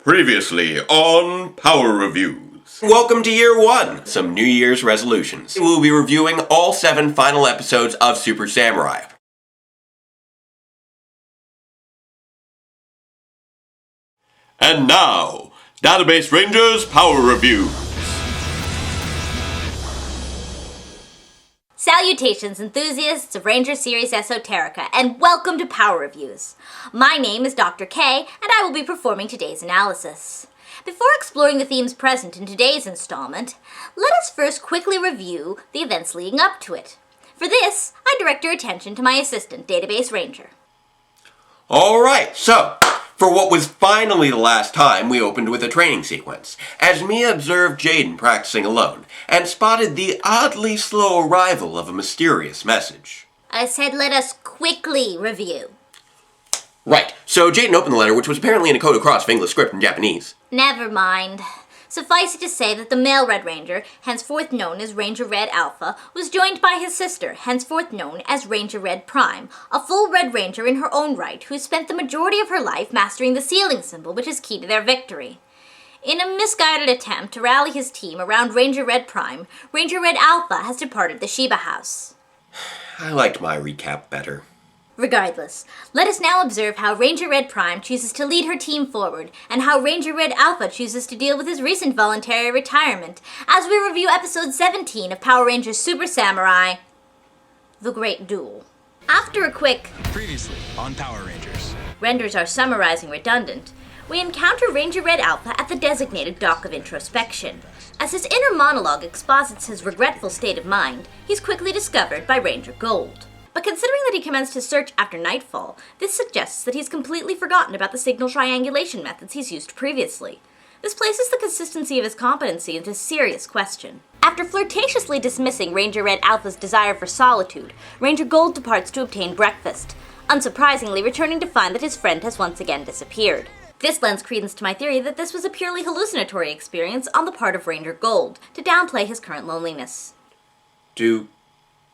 Previously on Power Reviews. Welcome to Year 1, some New Year's resolutions. We'll be reviewing all 7 final episodes of Super Samurai. And now, Database Rangers Power Reviews. Salutations, enthusiasts of Ranger Series Esoterica, and welcome to Power Reviews. My name is Dr. K, and I will be performing today's analysis. Before exploring the themes present in today's installment, let us first quickly review the events leading up to it. For this, I direct your attention to my assistant, Database Ranger. Alright, so, for what was finally the last time, we opened with a training sequence, as Mia observed Jaden practicing alone, and spotted the oddly slow arrival of a mysterious message. I said let us quickly review. Right, so Jaden opened the letter, which was apparently in a code across of English script in Japanese. Never mind. Suffice it to say that the male Red Ranger, henceforth known as Ranger Red Alpha, was joined by his sister, henceforth known as Ranger Red Prime, a full Red Ranger in her own right, who spent the majority of her life mastering the sealing symbol, which is key to their victory. In a misguided attempt to rally his team around Ranger Red Prime, Ranger Red Alpha has departed the Shiba House. I liked my recap better. Regardless, let us now observe how Ranger Red Prime chooses to lead her team forward, and how Ranger Red Alpha chooses to deal with his recent voluntary retirement, as we review episode 17 of Power Rangers Super Samurai, The Great Duel. After a quick Previously on Power Rangers. Renders our summarizing redundant, we encounter Ranger Red Alpha at the designated dock of introspection. As his inner monologue exposits his regretful state of mind, he's quickly discovered by Ranger Gold. But considering that he commenced his search after nightfall, this suggests that he's completely forgotten about the signal triangulation methods he's used previously. This places the consistency of his competency into serious question. After flirtatiously dismissing Ranger Red Alpha's desire for solitude, Ranger Gold departs to obtain breakfast, unsurprisingly returning to find that his friend has once again disappeared. This lends credence to my theory that this was a purely hallucinatory experience on the part of Ranger Gold, to downplay his current loneliness. Do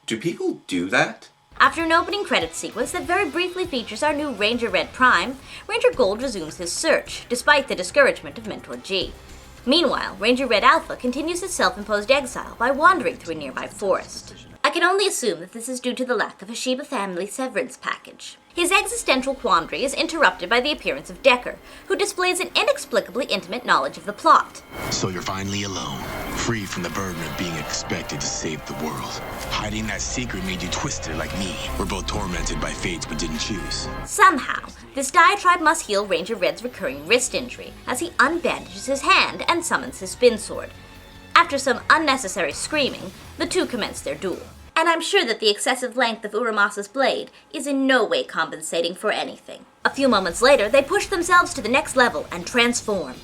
people do that? After an opening credits sequence that very briefly features our new Ranger Red Prime, Ranger Gold resumes his search, despite the discouragement of Mentor G. Meanwhile, Ranger Red Alpha continues his self-imposed exile by wandering through a nearby forest. I can only assume that this is due to the lack of a Shiba family severance package. His existential quandary is interrupted by the appearance of Decker, who displays an inexplicably intimate knowledge of the plot. So you're finally alone, free from the burden of being expected to save the world. Hiding that secret made you twisted like me. We're both tormented by fates we didn't choose. Somehow, this diatribe must heal Ranger Red's recurring wrist injury, as he unbandages his hand and summons his spin sword. After some unnecessary screaming, the two commence their duel. And I'm sure that the excessive length of Uramasa's blade is in no way compensating for anything. A few moments later, they push themselves to the next level and transform,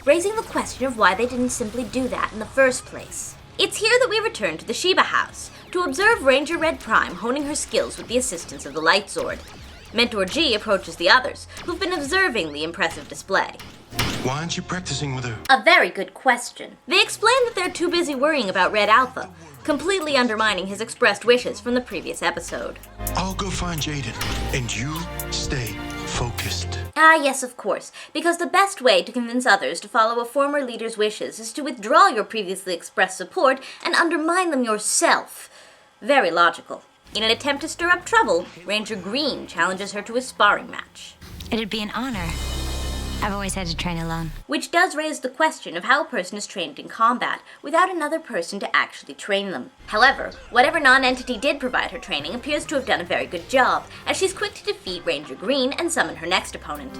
raising the question of why they didn't simply do that in the first place. It's here that we return to the Shiba House, to observe Ranger Red Prime honing her skills with the assistance of the Light Sword. Mentor G approaches the others, who've been observing the impressive display. Why aren't you practicing with her? A very good question. They explain that they're too busy worrying about Red Alpha, completely undermining his expressed wishes from the previous episode. I'll go find Jaden, and you stay focused. Ah, yes, of course, because the best way to convince others to follow a former leader's wishes is to withdraw your previously expressed support and undermine them yourself. Very logical. In an attempt to stir up trouble, Ranger Green challenges her to a sparring match. It'd be an honor. I've always had to train alone. Which does raise the question of how a person is trained in combat without another person to actually train them. However, whatever non-entity did provide her training appears to have done a very good job, as she's quick to defeat Ranger Green and summon her next opponent.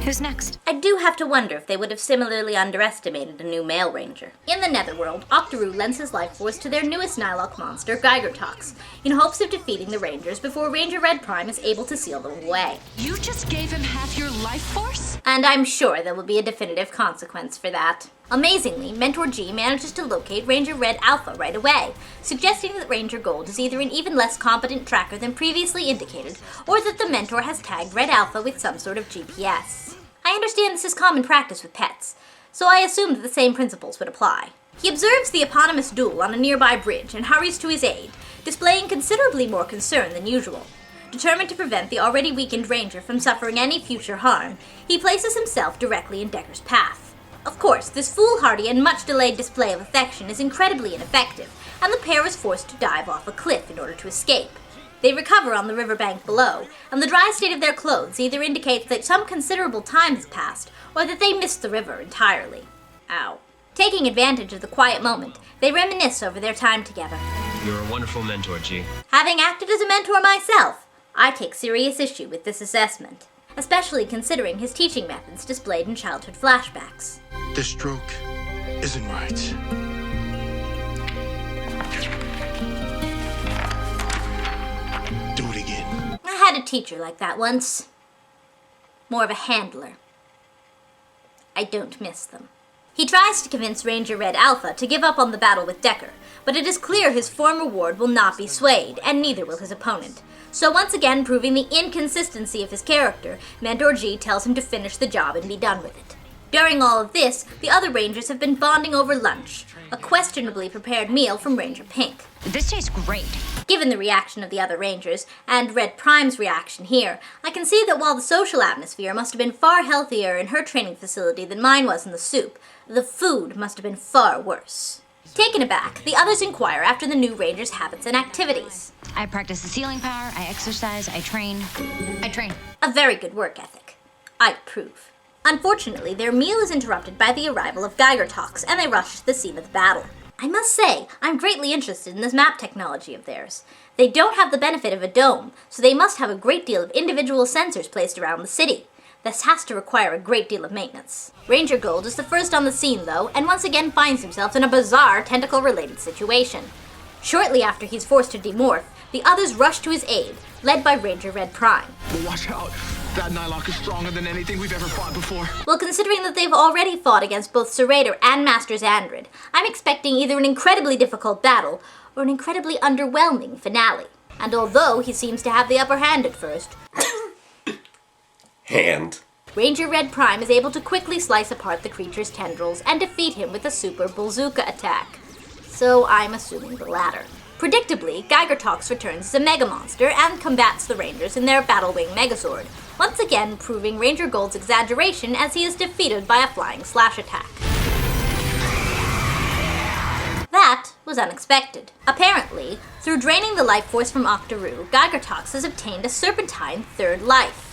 Who's next? I do have to wonder if they would have similarly underestimated a new male ranger. In the Netherworld, Octoroo lends his life force to their newest Nylok monster, Geigertox, in hopes of defeating the Rangers before Ranger Red Prime is able to seal them away. You just gave him half your life force? And I'm sure there will be a definitive consequence for that. Amazingly, Mentor G manages to locate Ranger Red Alpha right away, suggesting that Ranger Gold is either an even less competent tracker than previously indicated, or that the Mentor has tagged Red Alpha with some sort of GPS. I understand this is common practice with pets, so I assumed that the same principles would apply. He observes the eponymous duel on a nearby bridge and hurries to his aid, displaying considerably more concern than usual. Determined to prevent the already weakened Ranger from suffering any future harm, he places himself directly in Decker's path. Of course, this foolhardy and much delayed display of affection is incredibly ineffective, and the pair is forced to dive off a cliff in order to escape. They recover on the riverbank below, and the dry state of their clothes either indicates that some considerable time has passed, or that they missed the river entirely. Ow. Taking advantage of the quiet moment, they reminisce over their time together. You're a wonderful mentor, G. Having acted as a mentor myself, I take serious issue with this assessment, especially considering his teaching methods displayed in childhood flashbacks. The stroke isn't right. Do it again. I had a teacher like that once. More of a handler. I don't miss them. He tries to convince Ranger Red Alpha to give up on the battle with Decker, but it is clear his former ward will not be swayed, and neither will his opponent. So once again proving the inconsistency of his character, Mentor G tells him to finish the job and be done with it. During all of this, the other Rangers have been bonding over lunch, a questionably prepared meal from Ranger Pink. This tastes great. Given the reaction of the other Rangers, and Red Prime's reaction here, I can see that while the social atmosphere must have been far healthier in her training facility than mine was in the soup, the food must have been far worse. Taken aback, the others inquire after the new Ranger's habits and activities. I practice the ceiling power, I exercise, I train. A very good work ethic. I approve. Unfortunately, their meal is interrupted by the arrival of Geiger Talks, and they rush to the scene of the battle. I must say, I'm greatly interested in this map technology of theirs. They don't have the benefit of a dome, so they must have a great deal of individual sensors placed around the city. This has to require a great deal of maintenance. Ranger Gold is the first on the scene, though, and once again finds himself in a bizarre tentacle-related situation. Shortly after he's forced to demorph, the others rush to his aid, led by Ranger Red Prime. But watch out. That Nylock is stronger than anything we've ever fought before. Well, considering that they've already fought against both Sir Raider and Master Xandrid, I'm expecting either an incredibly difficult battle or an incredibly underwhelming finale. And although he seems to have the upper hand at first, Ranger Red Prime is able to quickly slice apart the creature's tendrils and defeat him with a super Bullzooka attack. So I'm assuming the latter. Predictably, Geiger Talks returns as a Mega Monster and combats the Rangers in their Battlewing Megazord, once again proving Ranger Gold's exaggeration as he is defeated by a flying slash attack. That was unexpected. Apparently, through draining the life force from Octoroo, Geiger Talks has obtained a serpentine third life.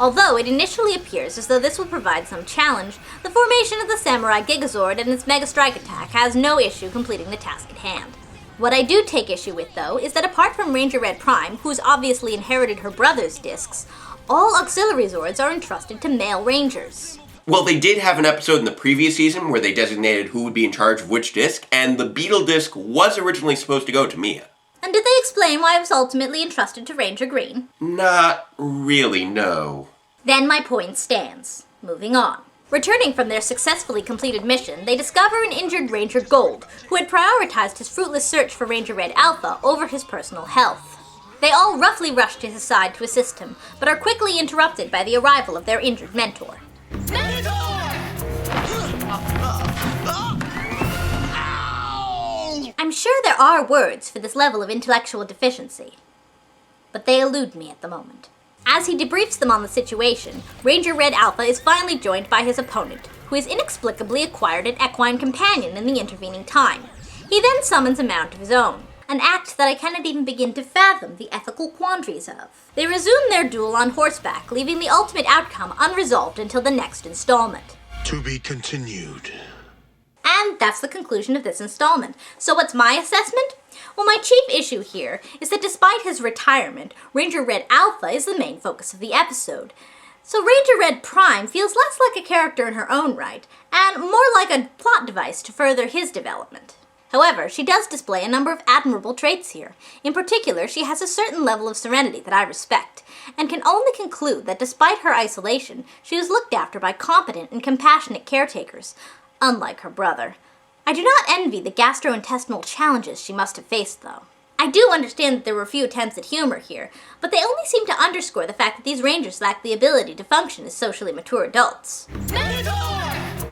Although it initially appears as though this will provide some challenge, the formation of the Samurai Gigazord and its Mega Strike attack has no issue completing the task at hand. What I do take issue with, though, is that apart from Ranger Red Prime, who's obviously inherited her brother's discs, all auxiliary Zords are entrusted to male Rangers. Well, they did have an episode in the previous season where they designated who would be in charge of which disc, and the Beetle disc was originally supposed to go to Mia. And did they explain why it was ultimately entrusted to Ranger Green? Not really, no. Then my point stands. Moving on. Returning from their successfully completed mission, they discover an injured Ranger Gold, who had prioritized his fruitless search for Ranger Red Alpha over his personal health. They all roughly rush to his side to assist him, but are quickly interrupted by the arrival of their injured mentor. I'm sure there are words for this level of intellectual deficiency, but they elude me at the moment. As he debriefs them on the situation, Ranger Red Alpha is finally joined by his opponent, who has inexplicably acquired an equine companion in the intervening time. He then summons a mount of his own, an act that I cannot even begin to fathom the ethical quandaries of. They resume their duel on horseback, leaving the ultimate outcome unresolved until the next installment. To be continued. And that's the conclusion of this installment. So what's my assessment? Well, my chief issue here is that despite his retirement, Ranger Red Alpha is the main focus of the episode. So Ranger Red Prime feels less like a character in her own right, and more like a plot device to further his development. However, she does display a number of admirable traits here. In particular, she has a certain level of serenity that I respect, and can only conclude that despite her isolation, she is looked after by competent and compassionate caretakers, unlike her brother. I do not envy the gastrointestinal challenges she must have faced, though. I do understand that there were a few attempts at humor here, but they only seem to underscore the fact that these Rangers lack the ability to function as socially mature adults.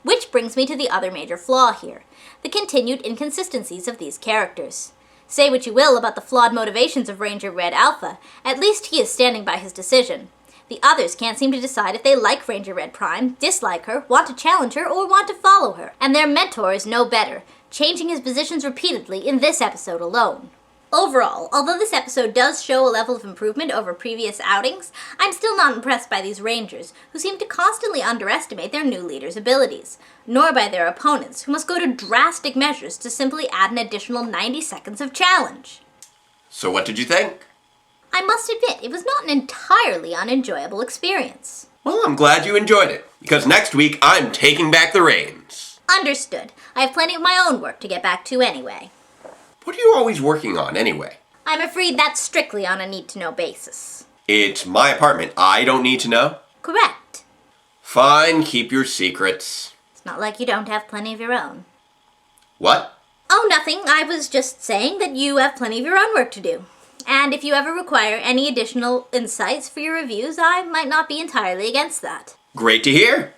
Which brings me to the other major flaw here, the continued inconsistencies of these characters. Say what you will about the flawed motivations of Ranger Red Alpha, at least he is standing by his decision. The others can't seem to decide if they like Ranger Red Prime, dislike her, want to challenge her, or want to follow her. And their mentor is no better, changing his positions repeatedly in this episode alone. Overall, although this episode does show a level of improvement over previous outings, I'm still not impressed by these Rangers, who seem to constantly underestimate their new leader's abilities, nor by their opponents, who must go to drastic measures to simply add an additional 90 seconds of challenge. So what did you think? I must admit, it was not an entirely unenjoyable experience. Well, I'm glad you enjoyed it, because next week I'm taking back the reins. Understood. I have plenty of my own work to get back to anyway. What are you always working on, anyway? I'm afraid that's strictly on a need-to-know basis. It's my apartment. I don't need to know? Correct. Fine, keep your secrets. It's not like you don't have plenty of your own. What? Oh, nothing. I was just saying that you have plenty of your own work to do. And if you ever require any additional insights for your reviews, I might not be entirely against that. Great to hear.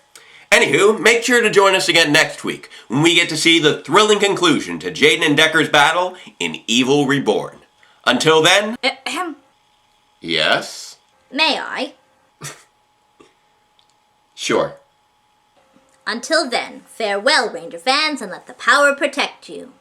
Anywho, make sure to join us again next week when we get to see the thrilling conclusion to Jaden and Decker's battle in Evil Reborn. Until then... Ahem. Yes? May I? Sure. Until then, farewell, Ranger fans, and let the power protect you.